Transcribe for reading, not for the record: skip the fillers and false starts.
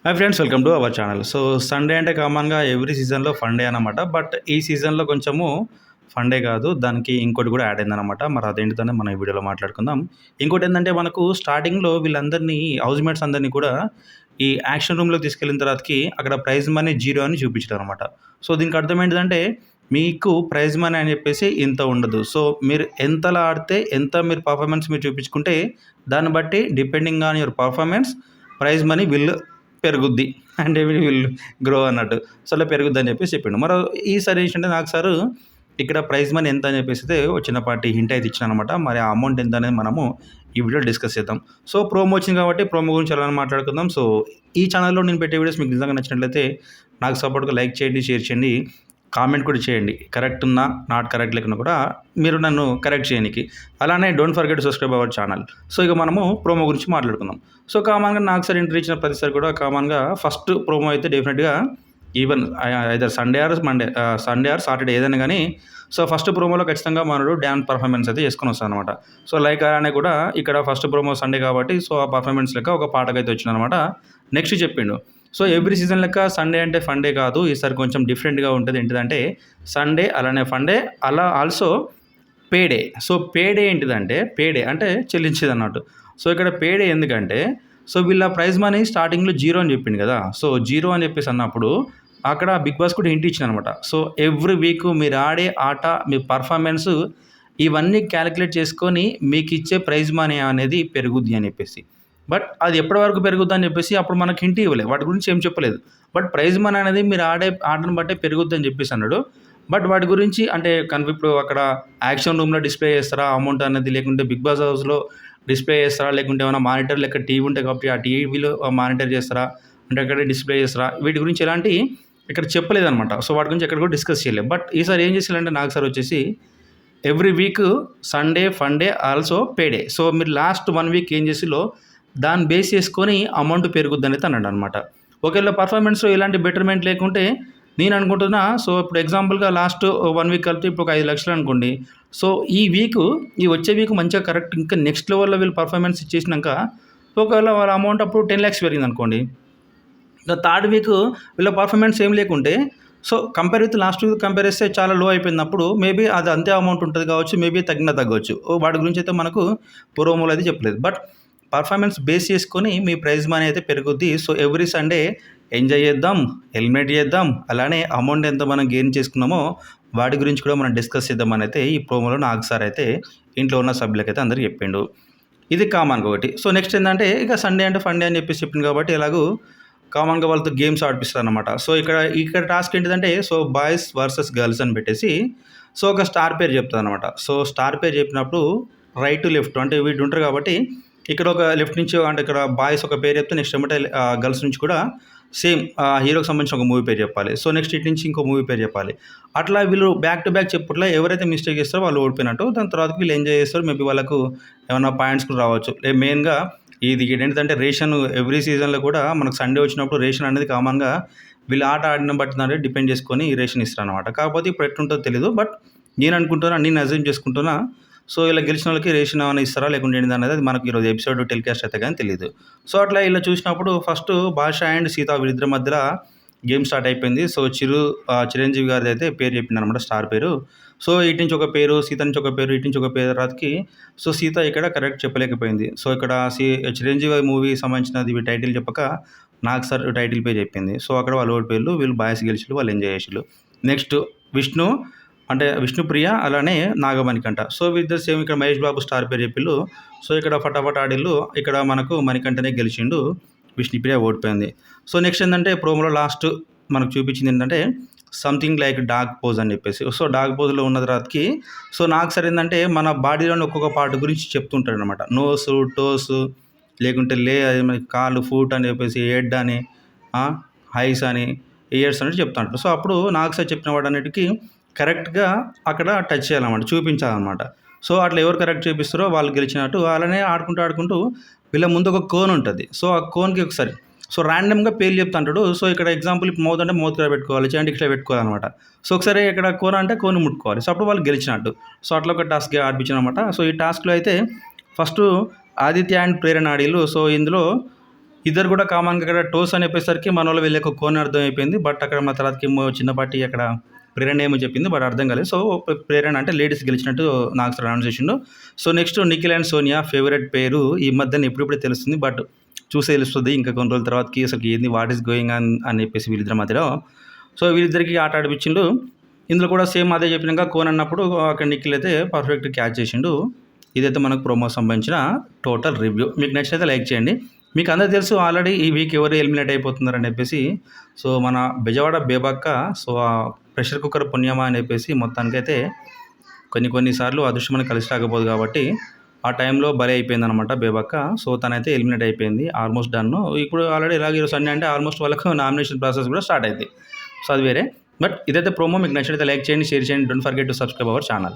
Hi friends, welcome to our channel. So Sunday అంటే కామన్గా every సీజన్లో ఫండే అనమాట. బట్ ఈ సీజన్లో కొంచెము ఫండే కాదు, దానికి ఇంకోటి కూడా యాడ్ అయిందనమాట. మరి అదేంటిదని మనం ఈ వీడియోలో మాట్లాడుకుందాం. ఇంకోటి ఏంటంటే మనకు స్టార్టింగ్లో వీళ్ళందరినీ హౌస్మేట్స్ అందరినీ కూడా ఈ యాక్షన్ రూమ్లోకి తీసుకెళ్ళిన తర్వాతకి అక్కడ ప్రైజ్ మనీ జీరో అని చూపించారు అనమాట. సో దీనికి అర్థం ఏంటిదంటే మీకు ప్రైజ్ మనీ అని చెప్పేసి ఇంత ఉండదు. సో మీరు ఎంతలా ఆడితే ఎంత మీరు పర్ఫార్మెన్స్ మీరు చూపించుకుంటే దాన్ని బట్టి depending on your performance prize money పెరుగుద్ది. అంటే వీళ్ళు గ్రో అన్నట్టు. సో అలా పెరుగుద్ది అని చెప్పేసి చెప్పిండు. మరో ఈసారి ఏంటంటే నాకు సారు ఇక్కడ ప్రైజ్ మనీ ఎంత అని చెప్పేసి అయితే చిన్నపాటి హింట్ అయితే ఇచ్చాననమాట. మరి ఆ అమౌంట్ ఎంత అనేది మనము ఈ వీడియోలో డిస్కస్ చేద్దాం. సో ప్రోమో వచ్చింది కాబట్టి ప్రోమో గురించి ఎలా మాట్లాడుకుందాం. సో ఈ ఛానల్లో నేను పెట్టే వీడియోస్ మీకు నిజంగా నచ్చినట్లయితే నాకు సపోర్ట్గా లైక్ చేయండి, షేర్ చేయండి, కామెంట్ కూడా చేయండి. కరెక్ట్ ఉన్నా నాట్ కరెక్ట్ లేకున్నా కూడా మీరు నన్ను కరెక్ట్ చేయడానికి. అలానే don't forget to subscribe our channel. So ఇక మనము ప్రోమో గురించి మాట్లాడుకుందాం. సో కామన్గా నాకు సార్ ఎంట్రీ ఇచ్చిన ప్రతిసారి కూడా కామన్గా ఫస్ట్ ప్రోమో అయితే డెఫినెట్గా even either Sunday or Saturday ఏదైనా కానీ సో ఫస్ట్ ప్రోమోలో ఖచ్చితంగా మనడు డ్యాన్స్ పర్ఫార్మెన్స్ అయితే చేసుకొని వస్తాను అనమాట. సో లైక్ అలానే కూడా ఇక్కడ ఫస్ట్ ప్రోమో సండే కాబట్టి సో ఆ పర్ఫార్మెన్స్ లెక్క ఒక పాటకైతే వచ్చిందనమాట. నెక్స్ట్ చెప్పిండు. సో ఎవ్రీ సీజన్ లెక్క సండే అంటే ఫండే కాదు, ఈసారి కొంచెం డిఫరెంట్గా ఉంటుంది. ఏంటిదంటే సండే అలానే ఫండే అలా ఆల్సో పేడే. సో పేడే ఏంటిదంటే పేడే అంటే చెల్లించేది అన్నట్టు. సో ఇక్కడ పేడే ఎందుకంటే సో వీళ్ళ ప్రైజ్ మనీ స్టార్టింగ్లో జీరో అని చెప్పింది కదా. సో జీరో అని చెప్పేసి అన్నప్పుడు అక్కడ బిగ్ బాస్ కూడా హింట్ ఇచ్చింది అనమాట. సో ఎవ్రీ వీక్ మీరు ఆడే ఆట, మీ పర్ఫార్మెన్స్ ఇవన్నీ క్యాలిక్యులేట్ చేసుకొని మీకు ఇచ్చే ప్రైజ్ మనీ అనేది పెరుగుద్ది అని చెప్పేసి. బట్ అది ఎప్పటి వరకు పెరుగుద్ది అని చెప్పేసి అప్పుడు మనకి హింట్ ఇవ్వలేదు, వాటి గురించి ఏం చెప్పలేదు. బట్ ప్రైజ్ మనీ అనేది మీరు ఆడే ఆటను బట్టే పెరుగుద్ది అని చెప్పేసి అన్నాడు. బట్ వాటి గురించి అంటే ఇప్పుడు అక్కడ యాక్షన్ రూమ్లో డిస్ప్లే చేస్తారా అమౌంట్ అనేది, లేకుంటే బిగ్ బాస్ హౌస్లో డిస్ప్లే చేస్తారా, లేకుంటే ఏమైనా మానిటర్ లెక్క టీవీ ఉంటాయి కాబట్టి ఆ టీవీలో మానిటర్ చేస్తారా, అంటే అక్కడే డిస్ప్లే చేస్తారా, వీటి గురించి ఎలాంటి ఇక్కడ చెప్పలేదన్నమాట. సో వాటి గురించి ఎక్కడ కూడా డిస్కస్ చేయలేదు. బట్ ఈసారి ఏం చేసేయాలంటే నాకు సార్ వచ్చేసి every week Sunday funday also payday. So మీరు లాస్ట్ 1 వీక్ ఏం చేసిలో దాన్ని బేస్ చేసుకొని అమౌంట్ పెరుగుద్ది అనేది అన్నాడు అనమాట. ఒకవేళ పర్ఫార్మెన్స్లో ఎలాంటి బెటర్మెంట్ లేకుంటే నేను అనుకుంటున్నా సో ఇప్పుడు ఎగ్జాంపుల్గా లాస్ట్ 1 వీక్ కలిపితే ఇప్పుడు ఒక 5 లక్షలు అనుకోండి. సో ఈ వచ్చే వీక్ మంచిగా కరెక్ట్ ఇంకా నెక్స్ట్ లెవెల్లో వీళ్ళు పర్ఫార్మెన్స్ ఇచ్చేసినాక ఒకవేళ వాళ్ళ అమౌంట్ అప్పుడు 10 lakhs పెరిగింది అనుకోండి. థర్డ్ వీక్ వీళ్ళ పర్ఫార్మెన్స్ ఏం లేకుంటే so compare with last week compare చేస్తే చాలా లో అయిపోయినప్పుడు మేబీ అది అంతే అమౌంట్ ఉంటుంది కావచ్చు, మేబీ తగ్గవచ్చు. వాటి గురించి అయితే మనకు ప్రోమోలో అయితే చెప్పలేదు. బట్ పర్ఫార్మెన్స్ బేస్ చేసుకొని మీ ప్రైజ్ మనీ అయితే పెరుగుద్ది. సో ఎవ్రీ సండే ఎంజాయ్ చేద్దాం, ఎలిమినేట్ చేద్దాం, అలానే అమౌంట్ ఎంత మనం గెయిన్ చేసుకున్నామో వాటి గురించి కూడా మనం డిస్కస్ చేద్దామని అయితే ఈ ప్రోమోలో నాకు సార్ అయితే ఇంట్లో ఉన్న సభ్యులకైతే అందరికీ చెప్పిండు. ఇది కామన్గా ఒకటి. సో నెక్స్ట్ ఏంటంటే ఇక సండే అంటే ఫండే అని చెప్పేసి చెప్పింది కాబట్టి ఎలాగూ కామన్గా వాళ్ళతో గేమ్స్ ఆడిపిస్తారు అనమాట. సో ఇక్కడ టాస్క్ ఏంటిదంటే సో బాయ్స్ వర్సెస్ గర్ల్స్ అని పెట్టేసి సో ఒక స్టార్ పేరు చెప్తుంది అనమాట. సో స్టార్ పేరు చెప్పినప్పుడు రైట్ టు లెఫ్ట్ అంటే వీటి ఉంటారు కాబట్టి ఇక్కడ ఒక లెఫ్ట్ నుంచి అంటే ఇక్కడ బాయ్స్ ఒక పేరు చెప్తే నెక్స్ట్ ఏమంటే గర్ల్స్ నుంచి కూడా సేమ్ హీరోకి సంబంధించిన ఒక మూవీ పేరు చెప్పాలి. సో నెక్స్ట్ ఇటు నుంచి ఇంకో మూవీ పేరు చెప్పాలి. అట్లా వీళ్ళు బ్యాక్ టు బ్యాక్ చెప్పుట్లా ఎవరైతే మిస్టేక్ చేస్తారో వాళ్ళు ఓడిపోయినట్టు. దాని తర్వాత వీళ్ళు ఎంజాయ్ చేస్తారు. మేబీ వాళ్ళకు ఏమైనా పాయింట్స్ కూడా రావచ్చు. మెయిన్గా ఇది ఏంటంటే రేషన్ ఎవ్రీ సీజన్లో కూడా మనకు సండే వచ్చినప్పుడు రేషన్ అనేది కామన్గా వీళ్ళు ఆట ఆడిన బట్టి డిపెండ్ చేసుకొని ఈ రేషన్ ఇస్తారు అనమాట. కాకపోతే ఇప్పుడు ఎట్లుంటుందో తెలియదు. బట్ నేను అజ్యూమ్ చేసుకుంటున్నా సో ఇలా గెలిచిన వాళ్ళకి రేషన్ ఏమైనా ఇస్తారా లేకుంటే ఏంటి అనేది మనకి ఈరోజు ఎపిసోడ్ టెలికాస్ట్ అయితే కానీ తెలియదు. సో అట్లా ఇలా చూసినప్పుడు ఫస్ట్ బాషా అండ్ సీత వీళ్ళిద్దరి మధ్యలో గేమ్ స్టార్ట్ అయిపోయింది. సో చిరంజీవి గారిది అయితే పేరు చెప్పింది అనమాట, స్టార్ పేరు. సో ఇటు నుంచి ఒక పేరు, సీత నుంచి ఒక పేరు, ఇటు నుంచి ఒక పేరు తర్వాతకి సో సీత ఇక్కడ కరెక్ట్ చెప్పలేకపోయింది. సో ఇక్కడ చిరంజీవి మూవీ సంబంధించినది టైటిల్ చెప్పక నాకు సార్ టైటిల్ పేరు చెప్పింది. సో అక్కడ వాళ్ళు ఓడిపోయారు, వీళ్ళు బాయ్స్ గెలిచిలు, వాళ్ళు ఎంజాయ్ చేసిళ్ళు. నెక్స్ట్ విష్ణుప్రియ అలానే నాగమణికంఠ. సో వీళ్ళిద్దరు సేమ్ ఇక్కడ మహేష్ బాబు స్టార్ పేరు చెప్పిళ్ళు. సో ఇక్కడ ఫటాఫట్ ఆడిళ్ళు. ఇక్కడ మనకు మణికంఠనే గెలిచిండు, విష్ణుప్రియ ఓడిపోయింది. సో నెక్స్ట్ ఏంటంటే ప్రోమోలో లాస్ట్ మనకు చూపించింది ఏంటంటే సంథింగ్ లైక్ డాగ్ పోజ్ అని చెప్పేసి. సో డాగ్ పోజ్లో ఉన్న తర్వాతకి సో నాకు సరే ఏంటంటే మన బాడీలోని ఒక్కొక్క పార్ట్ గురించి చెప్తుంటాడు అనమాట. నోసు, టోసు, లేకుంటే కాలు, ఫూట్ అని చెప్పేసి, హెడ్ అని, హైస్ అని, ఇయర్స్ అని చెప్తుంటాడు. సో అప్పుడు నాకు సార్ చెప్పిన వాడు అన్నిటికీ కరెక్ట్గా అక్కడ టచ్ చేయాలన్నమాట, చూపించాలన్నమాట. సో అట్లా ఎవరు కరెక్ట్ చూపిస్తారో వాళ్ళు గెలిచినట్టు. అలానే ఆడుకుంటూ వీళ్ళ ముందు ఒక కోన్ ఉంటుంది. సో ఆ కోన్కి ఒకసారి సో ర్యాండమ్గా పేర్లు చెప్తుంటాడు. సో ఇక్కడ ఎగ్జాంపుల్ మౌత్ అంటే మౌత్ ఇక్కడ పెట్టుకోవాలి, చేయండి ఇక్కడ పెట్టుకోవాలన్నమాట. సో ఒకసారి ఇక్కడ కోన్ అంటే కోన్ ముట్టుకోవాలి. సో అప్పుడు వాళ్ళు గెలిచినట్టు. సో అట్లా ఒక టాస్క్ ఆడిపించాను అనమాట. సో ఈ టాస్క్లో అయితే ఫస్ట్ ఆదిత్య అండ్ ప్రేరణ ఆడిలు. సో ఇందులో ఇద్దరు కూడా కామన్‌గా అక్కడ టోస్ అని చెప్పేసరికి మనోళ్ళు వీళ్ళకి కోన్ అర్థమైపోయింది. బట్ అక్కడ మా తర్వాతకేమో చిన్నపాటి అక్కడ ప్రేరణ ఏమో చెప్పింది. బట్ అర్థం కాలేదు. సో, ప్రేరణ అంటే లేడీస్ గెలిచినట్టు నాగ్ సార్ అనౌన్స్ చేసిండు. So, next Nikhil and Sonia favourite పేరు ఈ మధ్యన ఇప్పుడిప్పుడే తెలుస్తుంది. బట్ చూస్తే తెలుస్తది. ఇంకా కొన్ని రోజుల తర్వాతకి అసలు ఏంది వాట్ ఈస్ గోయింగ్ ఆన్ అని చెప్పేసి వీళ్ళిద్దరి మధ్యలో. సో, వీళ్ళిద్దరికి ఆట ఆడిపిచ్చిండు. ఇందులో కూడా సేమ్ అదే చెప్పినాక కోన్ అన్నప్పుడు అక్కడ నిఖిల్ అయితే పర్ఫెక్ట్ క్యాచ్ చేసిండు. ఇదైతే మనకు ప్రోమో సంబంధించిన టోటల్ రివ్యూ. మీకు నచ్చినైతే లైక్ చేయండి. మీకు అందరికీ తెలుసు ఆల్రెడీ ఈ వీక్ ఎవరు ఎలిమినేట్ అయిపోతున్నారని చెప్పేసి. సో, మన బెజవాడ బేబక్క సో, ఆ ప్రెషర్ కుక్కర్ పుణ్యమా అని చెప్పేసి మొత్తానికైతే కొన్ని సార్లు అదృష్టం కలిసి రాకపోదు కాబట్టి ఆ టైంలో బలి అయిపోయిందనమాట బేబక్క. సో, తనైతే ఎలిమినేట్ అయిపోయింది. Almost done. ఇప్పుడు ఆల్రెడీ ఎలాగో ఈరోజు సండే అంటే ఆల్మోస్ట్ వాళ్ళకు నామినేషన్ ప్రాసెస్ కూడా స్టార్ట్ అయింది. సో, అది వేరే. బట్ ఇదైతే ప్రోమో మీకు నచ్చినైతే లైక్ చేయండి, షేర్ చేయండి. Don't forget to subscribe our channel.